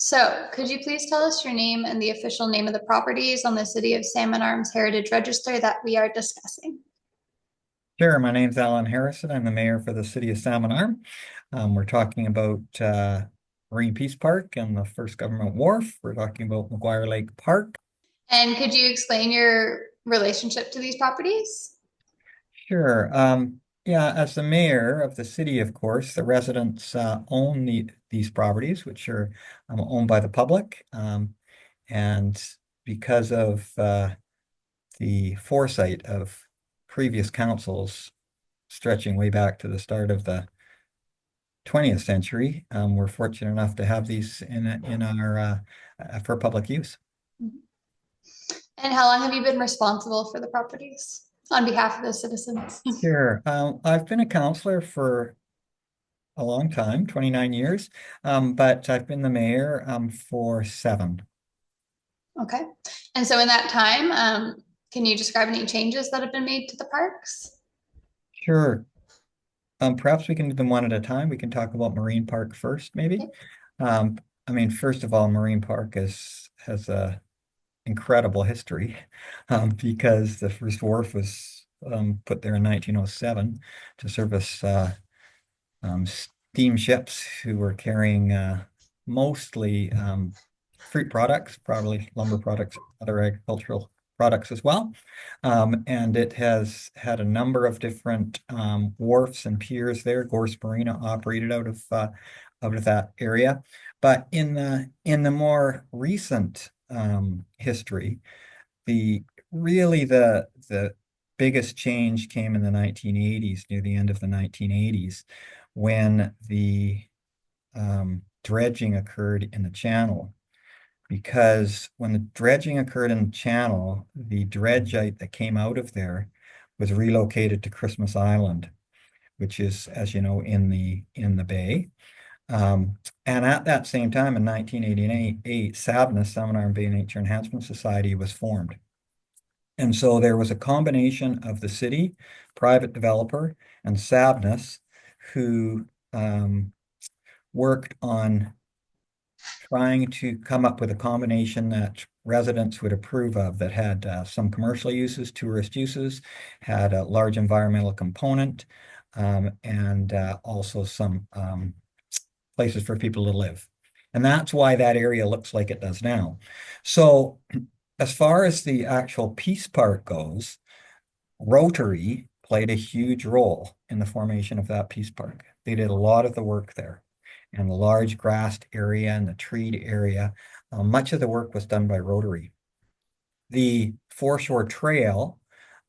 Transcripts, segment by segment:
So, could you please tell us your name and the official name of the properties on the City of Salmon Arm's Heritage Register that we are discussing? Sure, my name's Alan Harrison. I'm the mayor for the city of Salmon Arm. We're talking about Marine Peace Park and the first government wharf. We're talking about McGuire Lake Park. And could you explain your relationship to these properties? Sure. Yeah, as the mayor of the city, of course, the residents own these properties, which are owned by the public. And because of the foresight of previous councils stretching way back to the start of the 20th century. We're fortunate enough to have these in our for public use. And how long have you been responsible for the properties on behalf of the citizens? Sure. I've been a counselor for a long time, 29 years, but I've been the mayor for 7. Okay. And so, in that time, can you describe any changes that have been made to the parks? Sure. Perhaps we can do them one at a time. We can talk about Marine Park first, maybe. Okay. Um, I mean, first of all, Marine Park has a incredible history because the first wharf was put there in 1907 to service steamships who were carrying mostly fruit products, probably lumber products, other agricultural products as well. And it has had a number of different wharfs and piers there. Gorse Marina operated out of that area. But in the more recent history, the really the biggest change came in the 1980s, near the end of the 1980s, when the dredging occurred in the channel. Because when the dredging occurred in the channel, the dredgite that came out of there was relocated to Christmas Island, which is, as you know, in the bay. Um, and at that same time, in 1988, SABNS, Salmon Arm Bay Nature Enhancement Society, was formed. And so there was a combination of the city, private developer, and SABNS who worked on trying to come up with a combination that residents would approve of that had some commercial uses, tourist uses, had a large environmental component, and also some places for people to live. And that's why that area looks like it does now. So as far as the actual Peace Park goes, Rotary played a huge role in the formation of that Peace Park. They did a lot of the work there. And the large grassed area and the treed area, much of the work was done by Rotary. The Foreshore Trail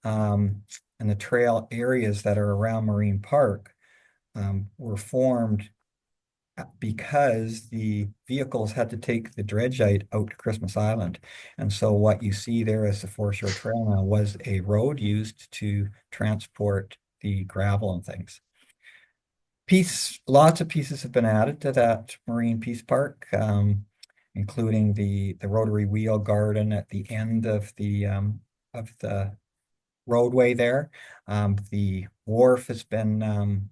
and the trail areas that are around Marine Park were formed because the vehicles had to take the dredgite out to Christmas Island. And so what you see there as the Foreshore Trail now was a road used to transport the gravel and things. Lots of pieces have been added to that Marine Peace Park, including the rotary wheel garden at the end of the roadway there. The wharf has been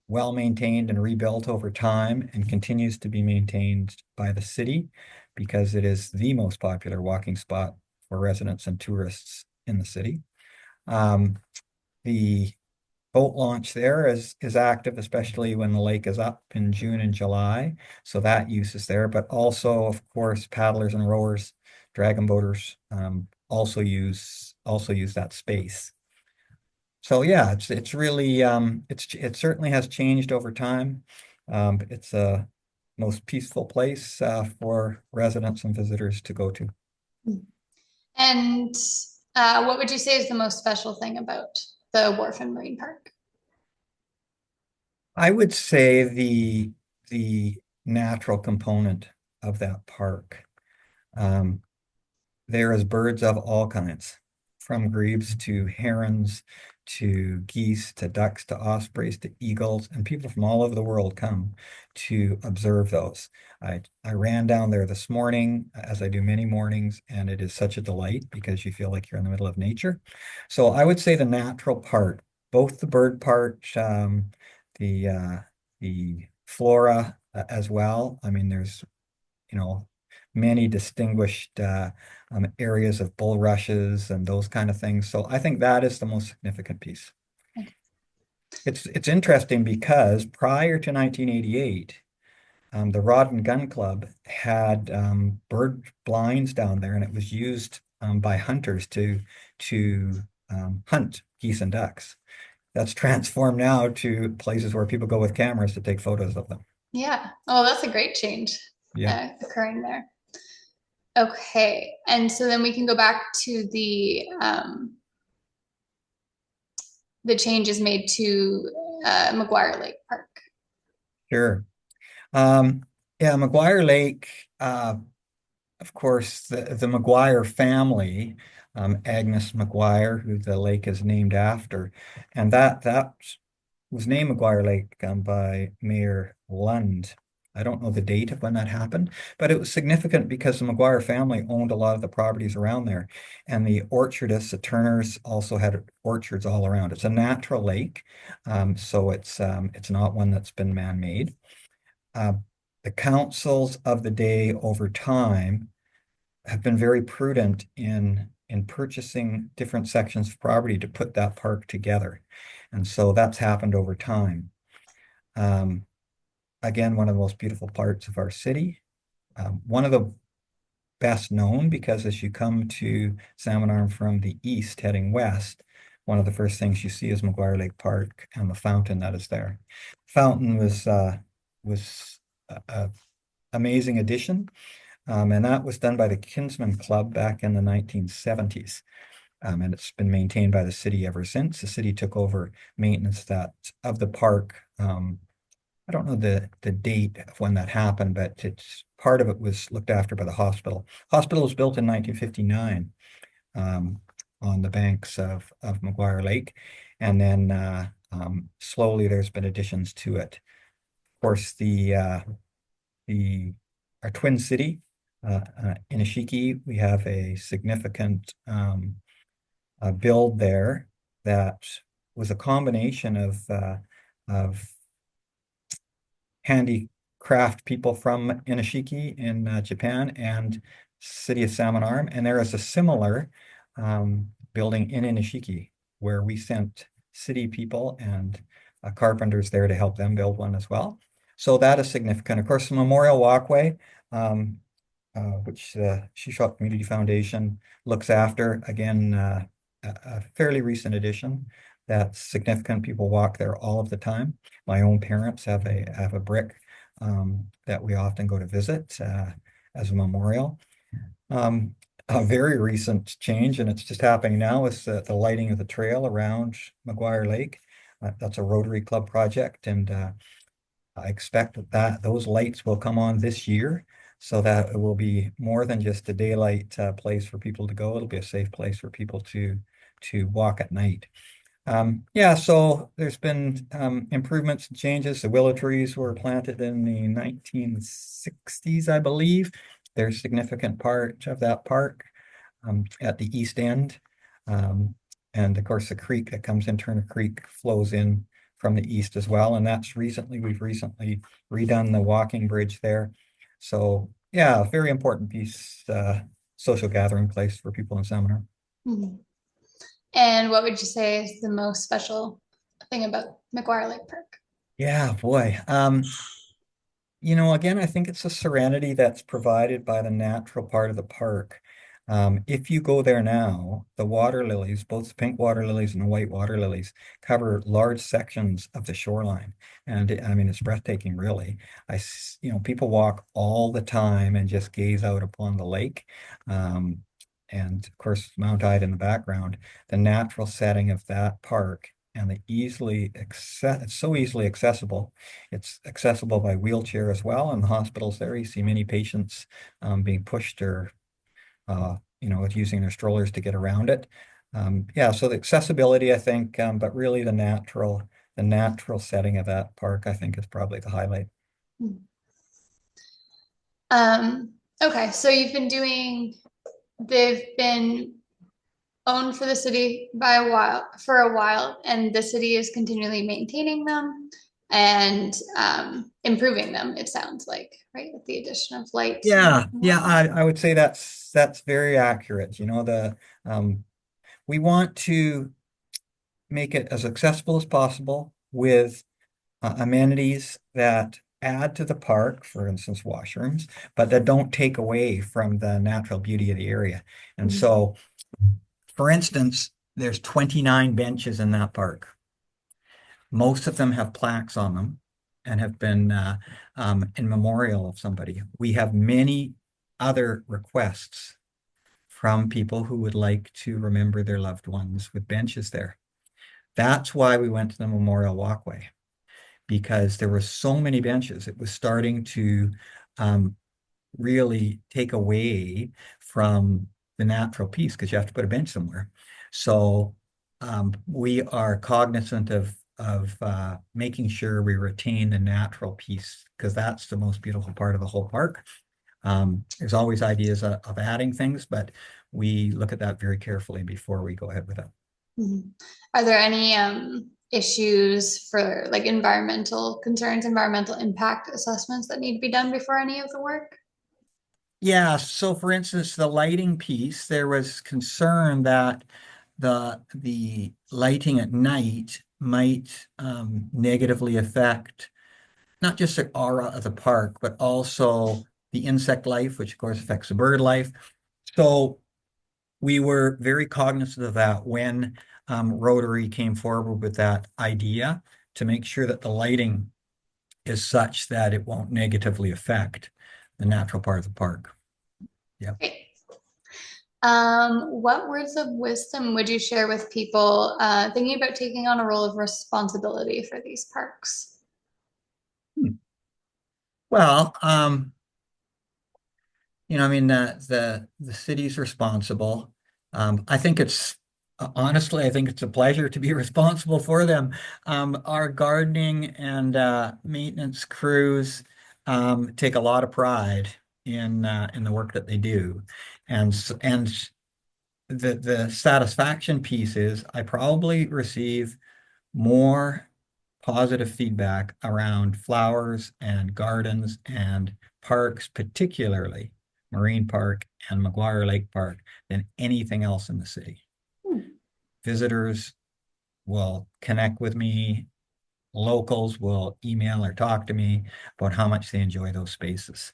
well maintained and rebuilt over time and continues to be maintained by the city because it is the most popular walking spot for residents and tourists in the city. The boat launch there is active, especially when the lake is up in June and July. So that use is there, but also, of course, paddlers and rowers, dragon boaters also use that space. So yeah, it's really it certainly has changed over time. It's a most peaceful place for residents and visitors to go to. And what would you say is the most special thing about the Wharf and Marine Park? I would say the natural component of that park. Um, there is birds of all kinds, from grebes to herons to geese to ducks to ospreys to eagles, and people from all over the world come to observe those. I ran down there this morning, as I do many mornings, and it is such a delight because you feel like you're in the middle of nature. So I would say the natural part, both the bird part, the the flora as well. I mean, there's many distinguished areas of bulrushes and those kind of things. So I think that is the most significant piece. It's interesting because prior to 1988, the Rod and Gun Club had bird blinds down there, and it was used by hunters to hunt geese and ducks. That's transformed now to places where people go with cameras to take photos of them. Yeah. Oh, that's a great change Yeah, occurring there. Okay. And so then we can go back to the changes made to McGuire Lake Park. sure. Yeah, McGuire Lake, of course, the McGuire family, Agnes McGuire, who the lake is named after, and that was named McGuire Lake by Mayor Lund. I don't know the date of when that happened, but it was significant because the McGuire family owned a lot of the properties around there. And the orchardists, the Turners, also had orchards all around. It's a natural lake, so it's not one that's been man-made. Uh, the councils of the day over time have been very prudent in purchasing different sections of property to put that park together. And so that's happened over time. Um, Again, one of the most beautiful parts of our city. One of the best known because as you come to Salmon Arm from the east heading west, one of the first things you see is McGuire Lake Park and the fountain that is there. Fountain was a amazing addition, and that was done by the Kinsman Club back in the 1970s. And it's been maintained by the city ever since. The city took over maintenance of the park. I don't know the date of when that happened, but it's part of it was looked after by the hospital. Hospital was built in 1959 on the banks of McGuire Lake, and then slowly there's been additions to it. Of course, our twin city, Inishiki, we have a significant build there that was a combination of handicraft people from Inishiki in Japan and city of Salmon Arm. And there is a similar building in Inishiki where we sent city people and carpenters there to help them build one as well. So that is significant. Of course, the Memorial Walkway, which the Shuswap Community Foundation looks after, again, a fairly recent addition that's significant. People walk there all of the time. My own parents have a brick that we often go to visit as a memorial. A very recent change, and it's just happening now, is the lighting of the trail around McGuire Lake. That's a Rotary Club project, and I expect that those lights will come on this year so that it will be more than just a daylight place for people to go. It'll be a safe place for people to walk at night. Yeah, so there's been improvements and changes. The willow trees were planted in the 1960s, I believe. They're a significant part of that park at the east end. And of course, the creek that comes in Turner Creek flows in from the east as well. And we've recently redone the walking bridge there. So yeah, very important piece, social gathering place for people in Salmon Arm. Mhm. And what would you say is the most special thing about McGuire Lake Park? Yeah, boy. Again, I think it's a serenity that's provided by the natural part of the park. If you go there now, the water lilies, both the pink water lilies and the white water lilies, cover large sections of the shoreline. And I mean, it's breathtaking, really. People walk all the time and just gaze out upon the lake. Um, and of course, Mount Ida in the background, the natural setting of that park and it's so easily accessible. It's accessible by wheelchair as well. In the hospitals there, you see many patients being pushed or, using their strollers to get around it. Yeah, so the accessibility, I think, but really the natural setting of that park, I think, is probably the highlight. Okay, so they've been owned for the city for a while, and the city is continually maintaining them. and improving them, it sounds like, right? With the addition of lights and Yeah, whatnot. I would say that's very accurate. You know, we want to make it as accessible as possible with amenities that add to the park, for instance, washrooms, but that don't take away from the natural beauty of the area. And Mhm. so, for instance, there's 29 benches in that park. Most of them have plaques on them and have been in memorial of somebody. We have many other requests from people who would like to remember their loved ones with benches there. That's why we went to the Memorial Walkway, because there were so many benches. It was starting to um, really take away from the natural piece because you have to put a bench somewhere. So we are cognizant of making sure we retain the natural piece because that's the most beautiful part of the whole park. There's always ideas of adding things, but we look at that very carefully before we go ahead with it. Mhm. Are there any issues for like environmental concerns, environmental impact assessments that need to be done before any of the work? Yeah, so for instance, the lighting piece, there was concern that the lighting at night might negatively affect not just the aura of the park, but also the insect life, which of course affects the bird life. So we were very cognizant of that when Rotary came forward with that idea to make sure that the lighting is such that it won't negatively affect the natural part of the park. Yeah. Great. What words of wisdom would you share with people thinking about taking on a role of responsibility for these parks? Hmm. Well, I mean, the city's responsible. I think it's honestly, I think it's a pleasure to be responsible for them. Our gardening and maintenance crews take a lot of pride in the work that they do, and the satisfaction piece is I probably receive more positive feedback around flowers and gardens and parks, particularly Marine Park and McGuire Lake Park, than anything else in the city. Hmm. Visitors will connect with me. Locals will email or talk to me about how much they enjoy those spaces.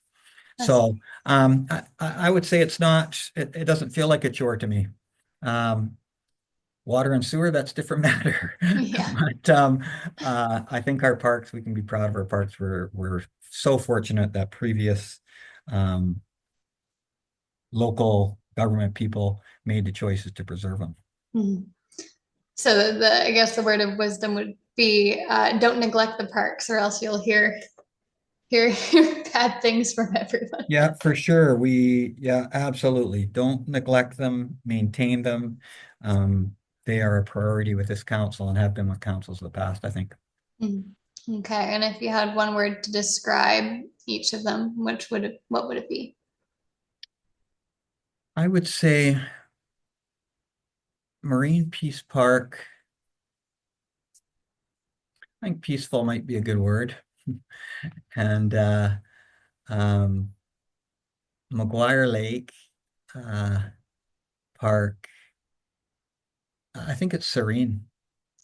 That's So I would say it doesn't feel like a chore to me. Um, Water and sewer, that's different matter. yeah. But I think our parks, we can be proud of our parks. We're so fortunate that previous um, local government people made the choices to preserve them. Mhm. So I guess the word of wisdom would be don't neglect the parks or else you'll hear bad things from everyone. Yeah, for sure. Yeah, absolutely. Don't neglect them, maintain them. Um, they are a priority with this council and have been with councils of the past, I think. Mhm. Okay, and if you had one word to describe each of them, what would it be? I would say Marine Peace Park. I think peaceful might be a good word. And um, McGuire Lake uh, Park, I think it's serene.